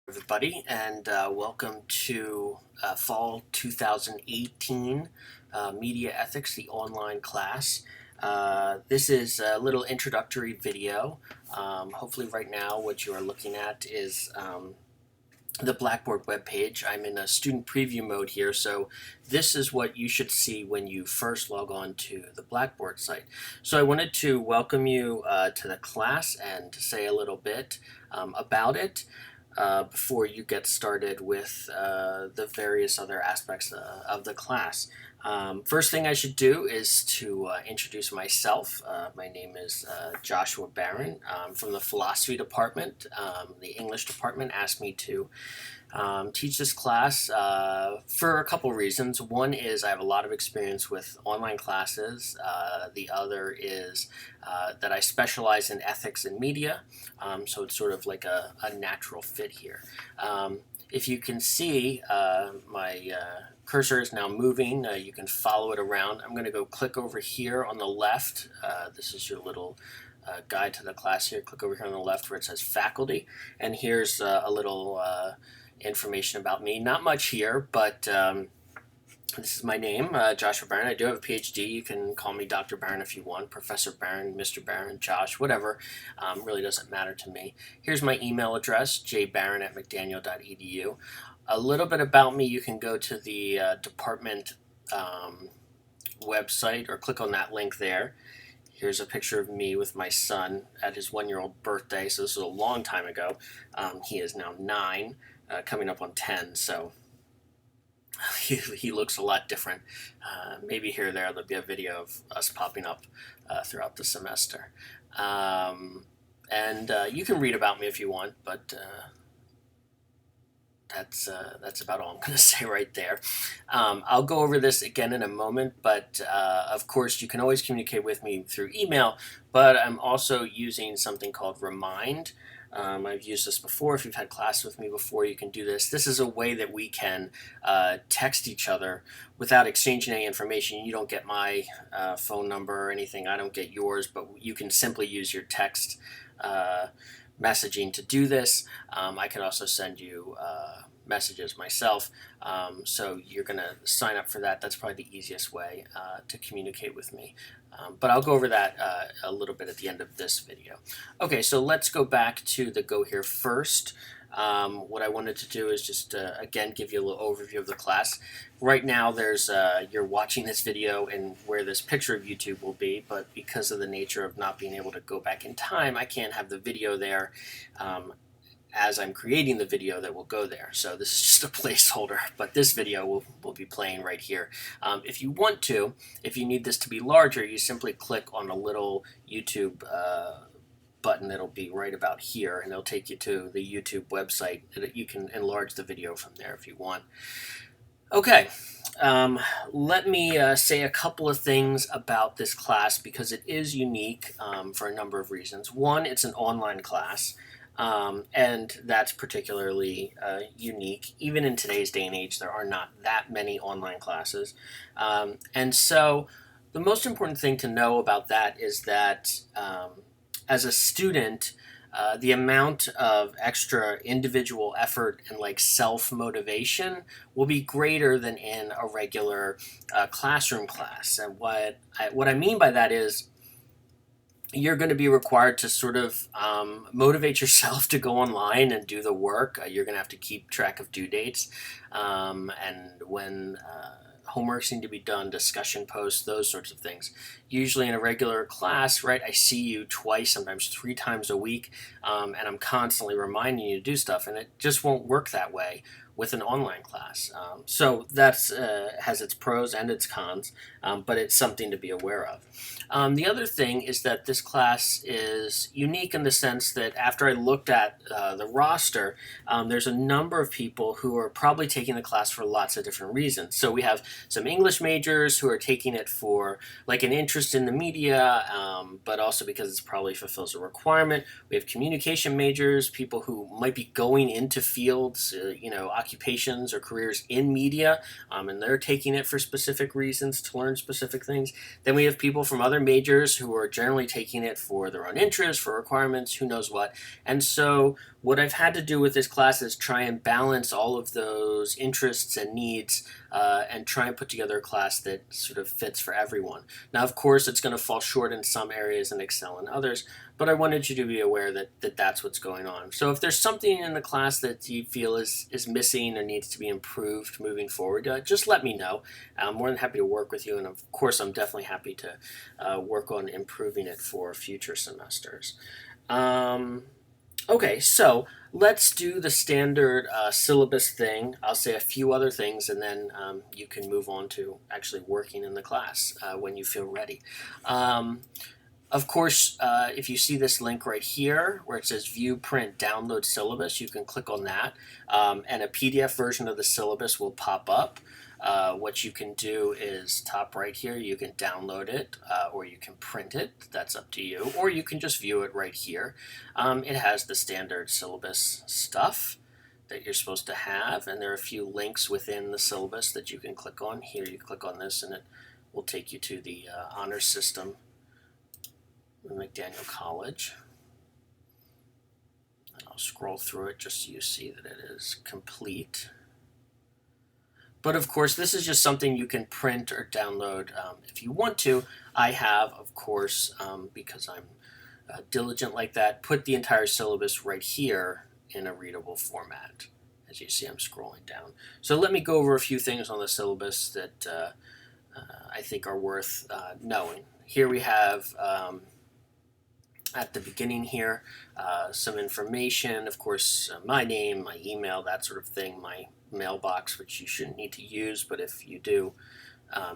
Everybody, and welcome to Fall 2018 Media Ethics, the online class. This is a little introductory video. Hopefully right now what you are looking at is the Blackboard webpage. I'm in a student preview mode here, so this is what you should see when you first log on to the Blackboard site. So I wanted to welcome you to the class and to say a little bit about it. Before you get started with the various other aspects of the class. First thing I should do is to introduce myself. My name is Joshua Barron from the philosophy department. The English department asked me to teach this class for a couple reasons. One is I have a lot of experience with online classes. The other is that I specialize in ethics and media, so it's sort of like a natural fit here. If you can see, my cursor is now moving. You can follow it around. I'm going to go click over here on the left. This is your little guide to the class here. Click over here on the left where it says faculty, and here's a little information about me. Not much here, but this is my name, Joshua Barron. I do have a PhD. You can call me Dr. Barron if you want, Professor Barron, Mr. Barron, Josh, whatever. Really doesn't matter to me. Here's my email address, jbarron@mcdaniel.edu. A little bit about me, you can go to the department website or click on that link there. Here's a picture of me with my son at his 1-year-old birthday, so this was a long time ago. He is now 9, coming up on 10, so he looks a lot different. Maybe here or there'll be a video of us popping up throughout the semester. You can read about me if you want, but that's about all I'm going to say right there. I'll go over this again in a moment, but of course you can always communicate with me through email, but I'm also using something called Remind. I've used this before. If you've had class with me before, you can do this. This is a way that we can text each other without exchanging any information. You don't get my phone number or anything. I don't get yours, but you can simply use your text messaging to do this. I can also send you messages myself, so you're going to sign up for that. That's probably the easiest way to communicate with me. But I'll go over that a little bit at the end of this video. Okay, so let's go back to the Go Here first. What I wanted to do is just, again, give you a little overview of the class. Right now, you're watching this video and where this picture of YouTube will be, but because of the nature of not being able to go back in time, I can't have the video there as I'm creating the video that will go there. So this is just a placeholder, but this video will be playing right here. If you want to, if you need this to be larger, you simply click on a little YouTube button that'll be right about here, and it'll take you to the YouTube website. You can enlarge the video from there if you want. Okay, let me say a couple of things about this class because it is unique for a number of reasons. One, it's an online class. And that's particularly unique. Even in today's day and age, there are not that many online classes. And so the most important thing to know about that is that as a student, the amount of extra individual effort and like self-motivation will be greater than in a regular classroom class. And what I mean by that is you're going to be required to sort of motivate yourself to go online and do the work. You're going to have to keep track of due dates and when homeworks need to be done, discussion posts, those sorts of things. Usually in a regular class, right, I see you twice, sometimes 3 times a week, and I'm constantly reminding you to do stuff, and it just won't work that way with an online class. So that's has its pros and its cons, but it's something to be aware of. The other thing is that this class is unique in the sense that after I looked at the roster, there's a number of people who are probably taking the class for lots of different reasons. So we have some English majors who are taking it for like an interest in the media, but also because it probably fulfills a requirement. We have communication majors, people who might be going into fields, occupations or careers in media, and they're taking it for specific reasons to learn specific things. Then we have people from other majors who are generally taking it for their own interests, for requirements, who knows what. And so What I've had to do with this class is try and balance all of those interests and needs and try and put together a class that sort of fits for everyone. Now, of course, it's going to fall short in some areas and excel in others, but I wanted you to be aware that that's what's going on. So if there's something in the class that you feel is missing or needs to be improved moving forward, just let me know. I'm more than happy to work with you, and of course, I'm definitely happy to work on improving it for future semesters. Okay, so let's do the standard syllabus thing. I'll say a few other things, and then you can move on to actually working in the class when you feel ready. Of course, if you see this link right here where it says View, Print, Download Syllabus, you can click on that, and a PDF version of the syllabus will pop up. What you can do is top right here, you can download it or you can print it, that's up to you, or you can just view it right here. It has the standard syllabus stuff that you're supposed to have, and there are a few links within the syllabus that you can click on. Here you click on this and it will take you to the honor system at McDaniel College. And I'll scroll through it just so you see that it is complete. But of course, this is just something you can print or download if you want to. I have, of course, because I'm diligent like that, put the entire syllabus right here in a readable format. As you see, I'm scrolling down. So let me go over a few things on the syllabus that I think are worth knowing. Here we have, at the beginning here, some information, of course, my name, my email, that sort of thing, my mailbox, which you shouldn't need to use, but if you do,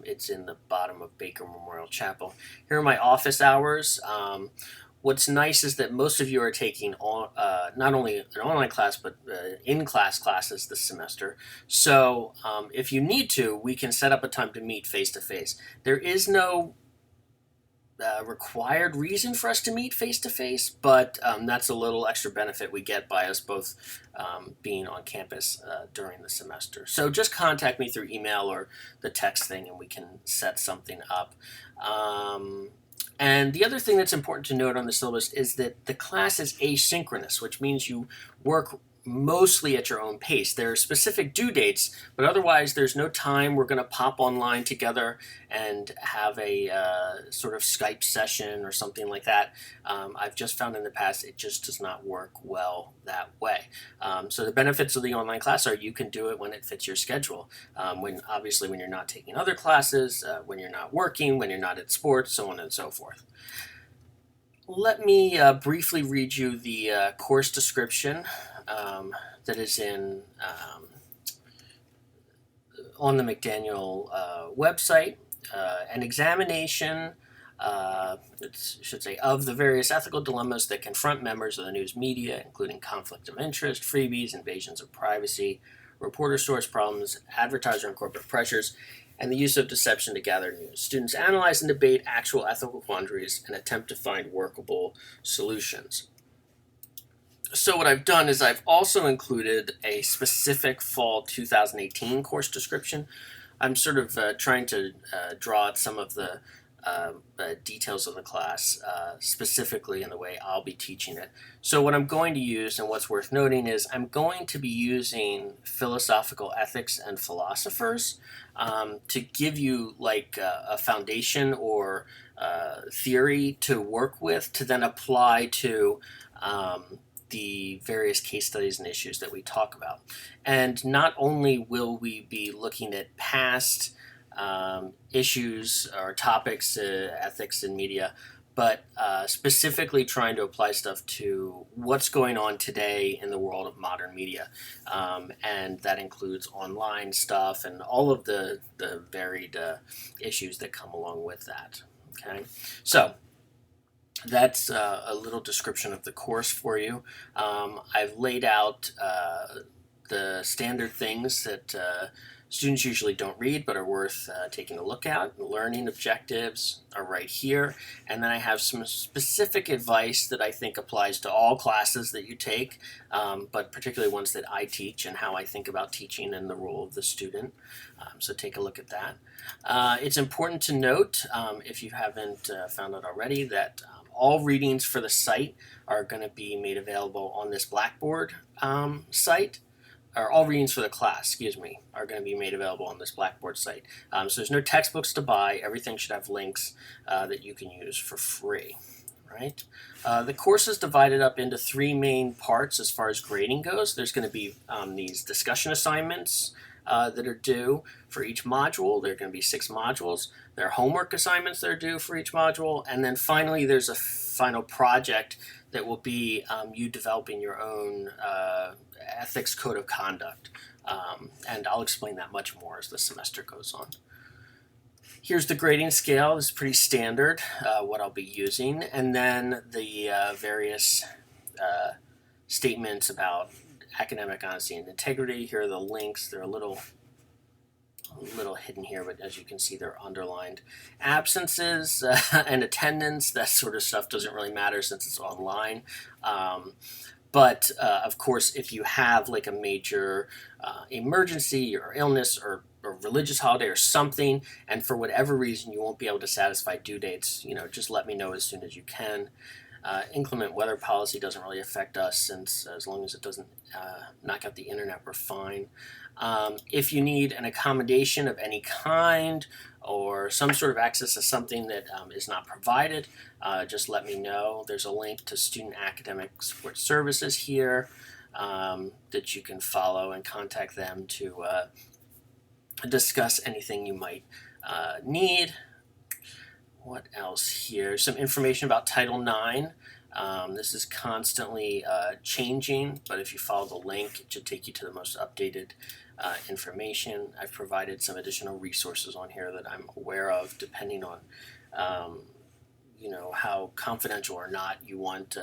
it's in the bottom of Baker Memorial Chapel. Here are my office hours. What's nice is that most of you are taking not only an online class, but in-class classes this semester. So if you need to, we can set up a time to meet face-to-face. There is no required reason for us to meet face-to-face, but that's a little extra benefit we get by us both being on campus during the semester. So just contact me through email or the text thing and we can set something up. And the other thing that's important to note on the syllabus is that the class is asynchronous, which means you work mostly at your own pace. There are specific due dates, but otherwise there's no time. We're going to pop online together and have a sort of Skype session or something like that. I've just found in the past it just does not work well that way. So the benefits of the online class are you can do it when it fits your schedule. Obviously when you're not taking other classes, when you're not working, when you're not at sports, so on and so forth. Let me briefly read you the course description that is on the McDaniel website. An examination, it should say, of the various ethical dilemmas that confront members of the news media, including conflict of interest, freebies, invasions of privacy, reporter source problems, advertiser and corporate pressures, and the use of deception to gather news. Students analyze and debate actual ethical quandaries and attempt to find workable solutions. So what I've done is I've also included a specific fall 2018 course description. I'm sort of trying to draw out some of the details of the class, specifically in the way I'll be teaching it. So what I'm going to use, and what's worth noting, is I'm going to be using philosophical ethics and philosophers to give you like a foundation or theory to work with to then apply to the various case studies and issues that we talk about. And not only will we be looking at past issues or topics, ethics in media, but specifically trying to apply stuff to what's going on today in the world of modern media. And that includes online stuff and all of the varied issues that come along with that. Okay, so that's a little description of the course for you. I've laid out the standard things that students usually don't read but are worth taking a look at. Learning objectives are right here. And then I have some specific advice that I think applies to all classes that you take, but particularly ones that I teach and how I think about teaching and the role of the student. So take a look at that. It's important to note, if you haven't found out already, that all readings for the site are going to be made available on this Blackboard site. Or all readings for the class, excuse me, are going to be made available on this Blackboard site. So there's no textbooks to buy. Everything should have links that you can use for free. Right. The course is divided up into 3 main parts as far as grading goes. There's going to be these discussion assignments that are due for each module. There are going to be 6 modules. There are homework assignments that are due for each module. And then finally, there's a final project that will be you developing your own ethics code of conduct. And I'll explain that much more as the semester goes on. Here's the grading scale. This is pretty standard, what I'll be using. And then the various statements about academic honesty and integrity. Here are the links. They're a little hidden here, but as you can see, they're underlined. Absences and attendance, that sort of stuff doesn't really matter since it's online. But of course, if you have like a major emergency or illness or religious holiday or something, and for whatever reason you won't be able to satisfy due dates, just let me know as soon as you can. Inclement weather policy doesn't really affect us, since as long as it doesn't knock out the internet, we're fine. If you need an accommodation of any kind or some sort of access to something that is not provided, just let me know. There's a link to Student Academic Support Services here that you can follow and contact them to discuss anything you might need. What else here? Some information about Title IX. This is constantly changing, but if you follow the link, it should take you to the most updated information. I've provided some additional resources on here that I'm aware of, depending on how confidential or not you want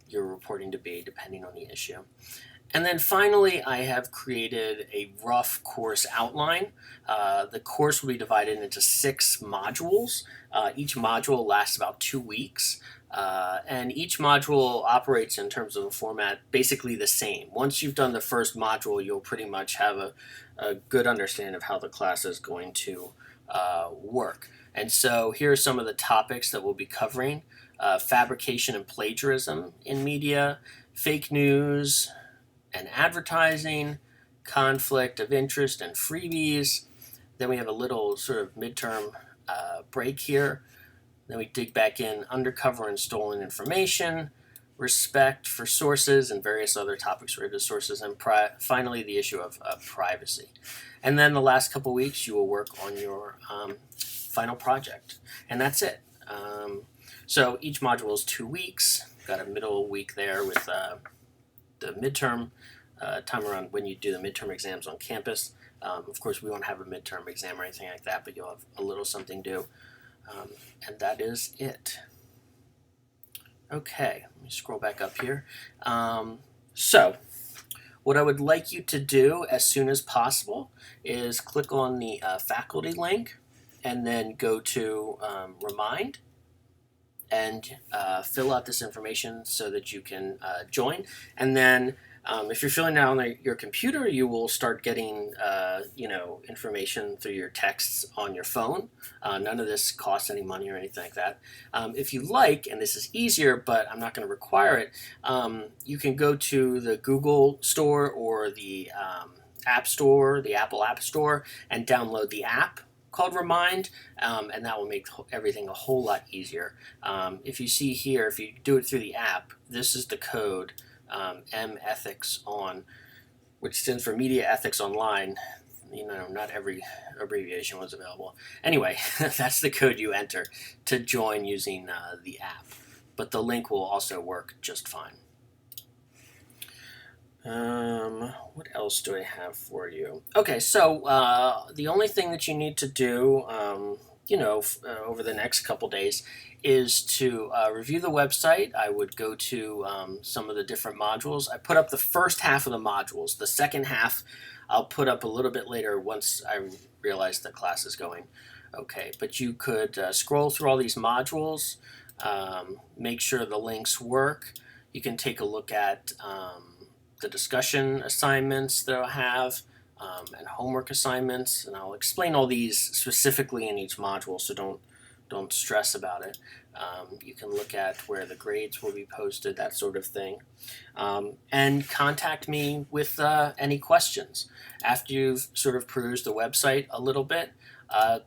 your reporting to be, depending on the issue. And then finally, I have created a rough course outline. The course will be divided into 6 modules. Each module lasts about 2 weeks. And each module operates in terms of a format basically the same. Once you've done the first module, you'll pretty much have a good understanding of how the class is going to work. And so here are some of the topics that we'll be covering. Fabrication and plagiarism in media, fake news and advertising, conflict of interest and freebies. Then we have a little sort of midterm break here. Then we dig back in undercover and stolen information, respect for sources, and various other topics related to sources, and finally the issue of privacy. And then the last couple weeks you will work on your final project. And that's it. So each module is 2 weeks. Got a middle week there with the midterm time around when you do the midterm exams on campus. Of course, we won't have a midterm exam or anything like that, but you'll have a little something due. And that is it. Okay, let me scroll back up here. So, what I would like you to do as soon as possible is click on the faculty link and then go to Remind and fill out this information so that you can join. And then if you're filling out on your computer, you will start getting information through your texts on your phone. None of this costs any money or anything like that. If you like, and this is easier, but I'm not going to require it, you can go to the Google Store or the App Store, the Apple App Store, and download the app called Remind, and that will make everything a whole lot easier. If you see here, if you do it through the app, this is the code MEthicsOn, which stands for Media Ethics Online. Not every abbreviation was available. Anyway, that's the code you enter to join using the app. But the link will also work just fine. What else do I have for you? Okay, so the only thing that you need to do, over the next couple days is to review the website. I would go to some of the different modules. I put up the first half of the modules. The second half I'll put up a little bit later once I realize the class is going okay. But you could scroll through all these modules, make sure the links work. You can take a look at the discussion assignments that I'll have, and homework assignments, and I'll explain all these specifically in each module, so don't stress about it. You can look at where the grades will be posted, that sort of thing. And contact me with any questions. After you've sort of perused the website a little bit,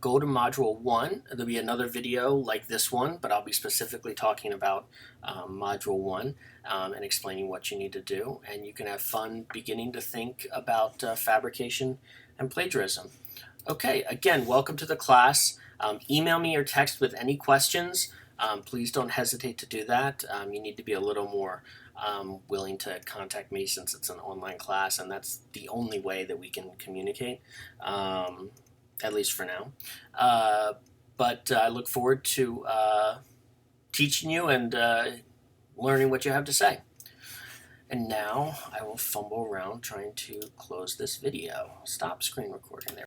go to Module 1. There'll be another video like this one, but I'll be specifically talking about Module 1 and explaining what you need to do. And you can have fun beginning to think about fabrication and plagiarism. Okay, again, welcome to the class. Email me or text with any questions. Please don't hesitate to do that. You need to be a little more willing to contact me since it's an online class, and that's the only way that we can communicate, at least for now. But I look forward to teaching you and learning what you have to say. And now I will fumble around trying to close this video. Stop screen recording there.